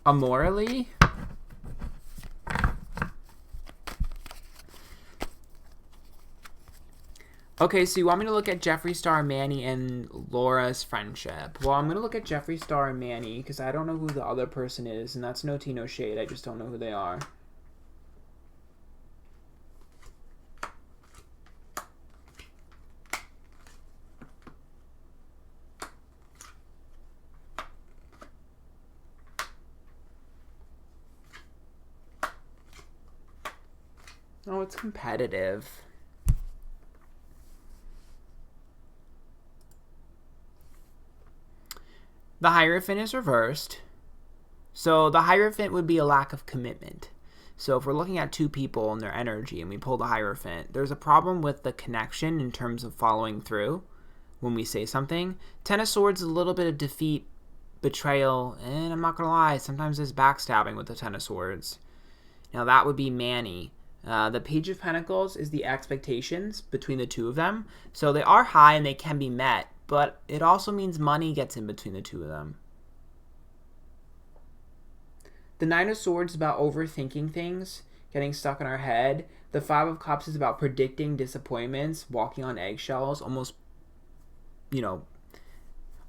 Amorally? Okay, so you want me to look at Jeffree Star, Manny, and Laura's friendship. Well, I'm going to look at Jeffree Star and Manny because I don't know who the other person is, and that's no tea, no shade. I just don't know who they are. Oh, it's competitive. The Hierophant is reversed. So the Hierophant would be a lack of commitment. So if we're looking at two people and their energy and we pull the Hierophant, there's a problem with the connection in terms of following through when we say something. Ten of Swords is a little bit of defeat, betrayal, and I'm not going to lie, sometimes there's backstabbing with the Ten of Swords. Now that would be Manny. The Page of Pentacles is the expectations between the two of them. So they are high and they can be met, but it also means money gets in between the two of them. The Nine of Swords is about overthinking things, getting stuck in our head. The Five of Cups is about predicting disappointments, walking on eggshells, almost,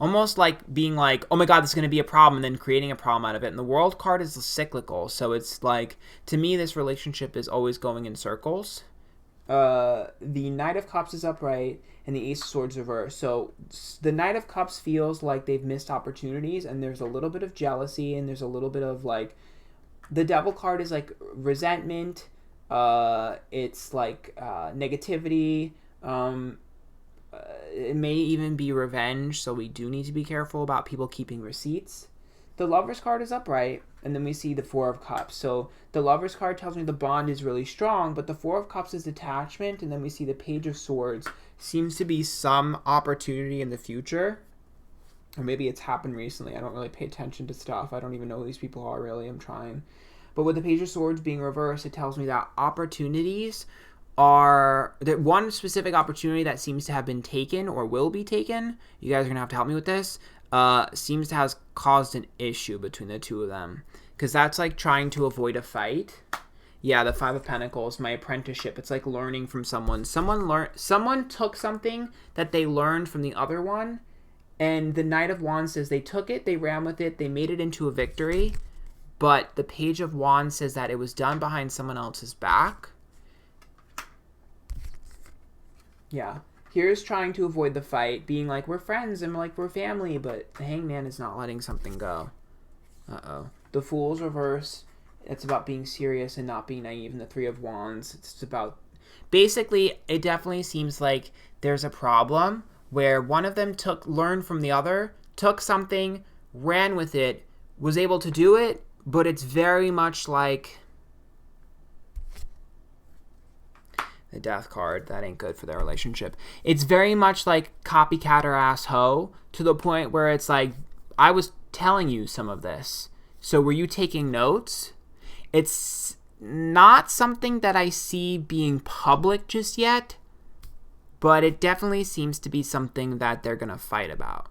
almost like being like, oh my God, this is going to be a problem, and then creating a problem out of it. And the World card is cyclical. So it's like, to me, this relationship is always going in circles. The Knight of Cups is upright, and the Ace of Swords reversed. So the Knight of Cups feels like they've missed opportunities, and there's a little bit of jealousy, and there's a little bit of like, the Devil card is like resentment. It's like negativity. It may even be revenge, so we do need to be careful about people keeping receipts. The Lover's card is upright, and then we see the Four of Cups. So the Lover's card tells me the bond is really strong, but the Four of Cups is detachment, and then we see the Page of Swords. Seems to be some opportunity in the future. Or maybe it's happened recently. I don't really pay attention to stuff. I don't even know who these people are, really. I'm trying. But with the Page of Swords being reversed, it tells me that opportunities are that one specific opportunity that seems to have been taken or will be taken. You guys are going to have to help me with this. Seems to have caused an issue between the two of them. Because that's like trying to avoid a fight. Yeah, the Five of Pentacles, my apprenticeship. It's like learning from someone. Someone took something that they learned from the other one. And the Knight of Wands says they took it, they ran with it, they made it into a victory. But the Page of Wands says that it was done behind someone else's back. Yeah. Here's trying to avoid the fight, being like, we're friends and like we're family, but the Hangman is not letting something go. Uh-oh. The Fool's reverse. It's about being serious and not being naive. And the Three of Wands. It's about... Basically, it definitely seems like there's a problem where one of them learned from the other, took something, ran with it, was able to do it, but it's very much like the Death card. That ain't good for their relationship. It's very much like copycat or asshole, to the point where it's like, I was telling you some of this, so were you taking notes? It's not something that I see being public just yet, but it definitely seems to be something that they're going to fight about.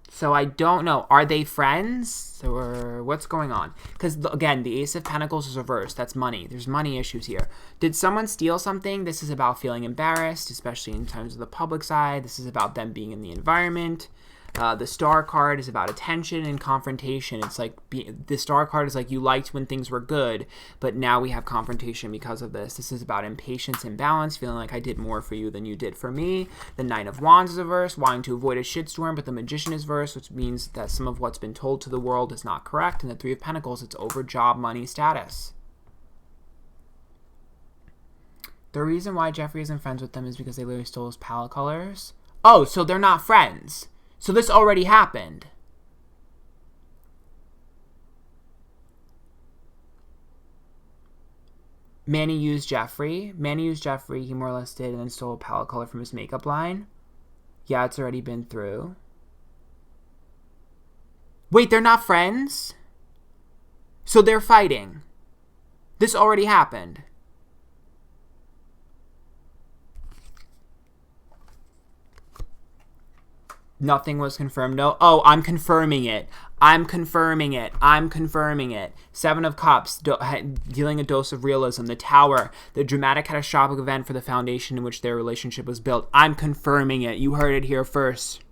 So I don't know. Are they friends? Or what's going on? Because, again, the Ace of Pentacles is reversed. That's money. There's money issues here. Did someone steal something? This is about feeling embarrassed, especially in terms of the public side. This is about them being in the environment. The Star card is about attention and confrontation. It's like the Star card is like you liked when things were good, but now we have confrontation because of this. This is about impatience and balance, feeling like I did more for you than you did for me. The Nine of Wands is a verse, wanting to avoid a shitstorm, but the Magician is verse, which means that some of what's been told to the world is not correct. And the Three of Pentacles, it's over job, money, status. The reason why Jeffree isn't friends with them is because they literally stole his palette colors. Oh, so they're not friends. So this already happened. Manny used Jeffree. He more or less did, and then stole a palette color from his makeup line. Yeah, it's already been through. Wait, they're not friends? So they're fighting. This already happened. Nothing was confirmed. No. Oh, I'm confirming it. I'm confirming it. I'm confirming it. Seven of Cups, dealing a dose of realism. The Tower, the dramatic catastrophic event for the foundation in which their relationship was built. I'm confirming it. You heard it here first.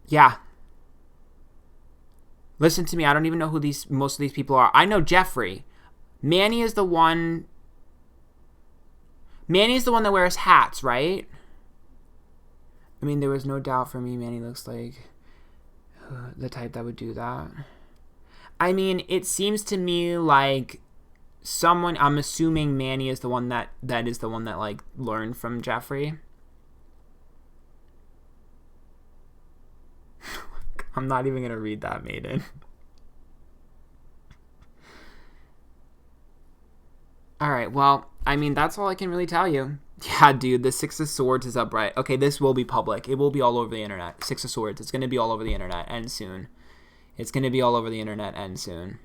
Yeah. Listen to me. I don't even know who most of these people are. I know Jeffree. Manny is the one. Manny's the one that wears hats, right? I mean, there was no doubt for me. Manny looks like the type that would do that. I mean, it seems to me like someone. I'm assuming Manny is the one that is the one that like learned from Jeffree. I'm not even gonna read that, Maiden. All right. Well, I mean, that's all I can really tell you. Yeah, dude, the Six of Swords is upright. Okay, this will be public. It will be all over the internet. Six of Swords. It's going to be all over the internet and soon. It's going to be all over the internet and soon.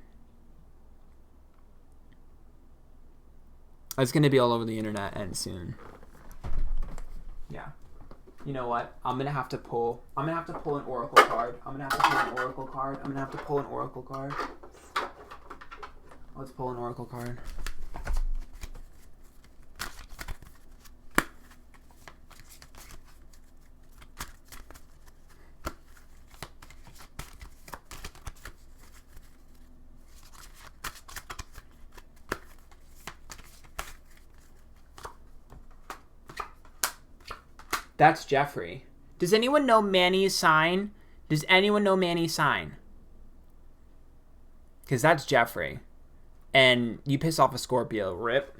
It's going to be all over the internet and soon. Yeah. You know what? I'm going to have to pull an oracle card. Let's pull an oracle card. That's Jeffree. Does anyone know Manny's sign? Because that's Jeffree. And you piss off a Scorpio. Rip.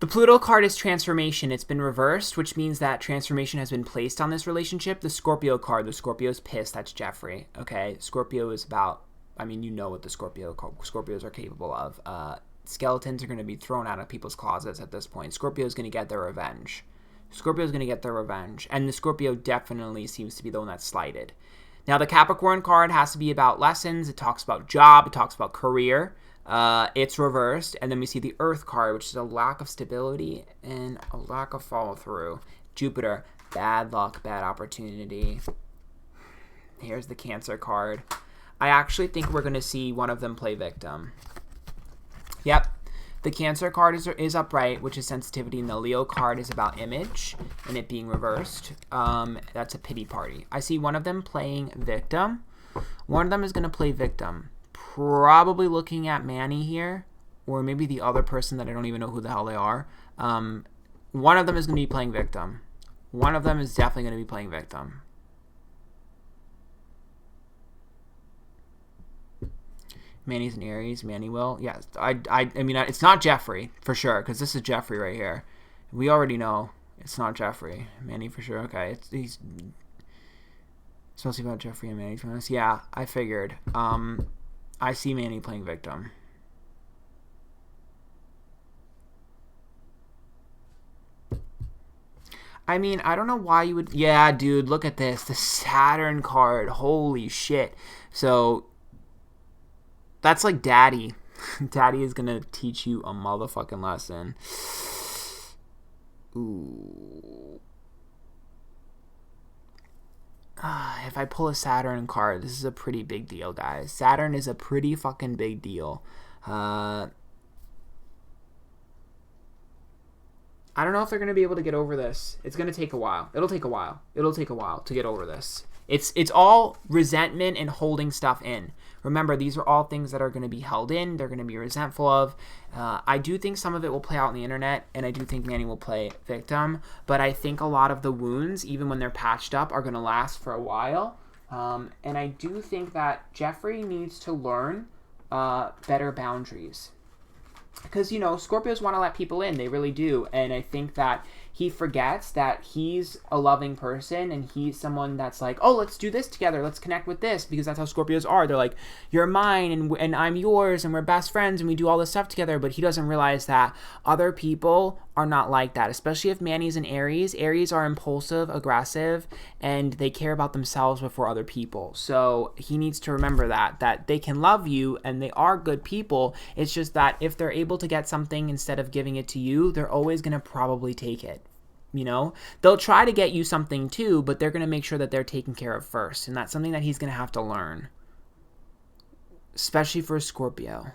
The Pluto card is transformation. It's been reversed, which means that transformation has been placed on this relationship. The Scorpio card, the Scorpio's pissed. That's Jeffree. Okay? Scorpio is about, I mean, you know what the Scorpios are capable of. Skeletons are going to be thrown out of people's closets at this point. Scorpio's going to get their revenge. And the Scorpio definitely seems to be the one that's slighted. Now, the Capricorn card has to be about lessons. It talks about job. It talks about career. It's reversed. And then we see the Earth card, which is a lack of stability and a lack of follow-through. Jupiter, bad luck, bad opportunity. Here's the Cancer card. I actually think we're going to see one of them play victim. Yep. The Cancer card is upright, which is sensitivity, and the Leo card is about image and it being reversed. That's a pity party. I see one of them playing victim. One of them is going to play victim. Probably looking at Manny here, or maybe the other person that I don't even know who the hell they are. One of them is going to be playing victim. One of them is definitely going to be playing victim. Manny's an Aries. Manny will. Yes. I mean, it's not Jeffree, for sure, because this is Jeffree right here. We already know it's not Jeffree. Manny for sure. Okay. He's supposed to be about Jeffree and Manny, to be honest. Yeah, I figured. I see Manny playing victim. I mean, I don't know why you would... Yeah, dude, look at this. The Saturn card. Holy shit. So... that's like Daddy. Daddy is going to teach you a motherfucking lesson. Ooh. If I pull a Saturn card, this is a pretty big deal, guys. Saturn is a pretty fucking big deal. I don't know if they're going to be able to get over this. It's going to take a while. It'll take a while to get over this. It's all resentment and holding stuff in. Remember, these are all things that are going to be held in. They're going to be resentful of. I do think some of it will play out on the internet, and I do think Manny will play victim. But I think a lot of the wounds, even when they're patched up, are going to last for a while. And I do think that Jeffree needs to learn better boundaries. Because, you know, Scorpios want to let people in. They really do. And I think that he forgets that he's a loving person and he's someone that's like, oh, let's do this together. Let's connect with this, because that's how Scorpios are. They're like, you're mine and I'm yours and we're best friends and we do all this stuff together. But he doesn't realize that other people are not like that, especially if Manny's an Aries. Aries are impulsive, aggressive, and they care about themselves before other people. So he needs to remember that they can love you and they are good people. It's just that if they're able to get something instead of giving it to you, they're always going to probably take it. You know, they'll try to get you something too, but they're going to make sure that they're taken care of first. And that's something that he's going to have to learn, especially for a Scorpio.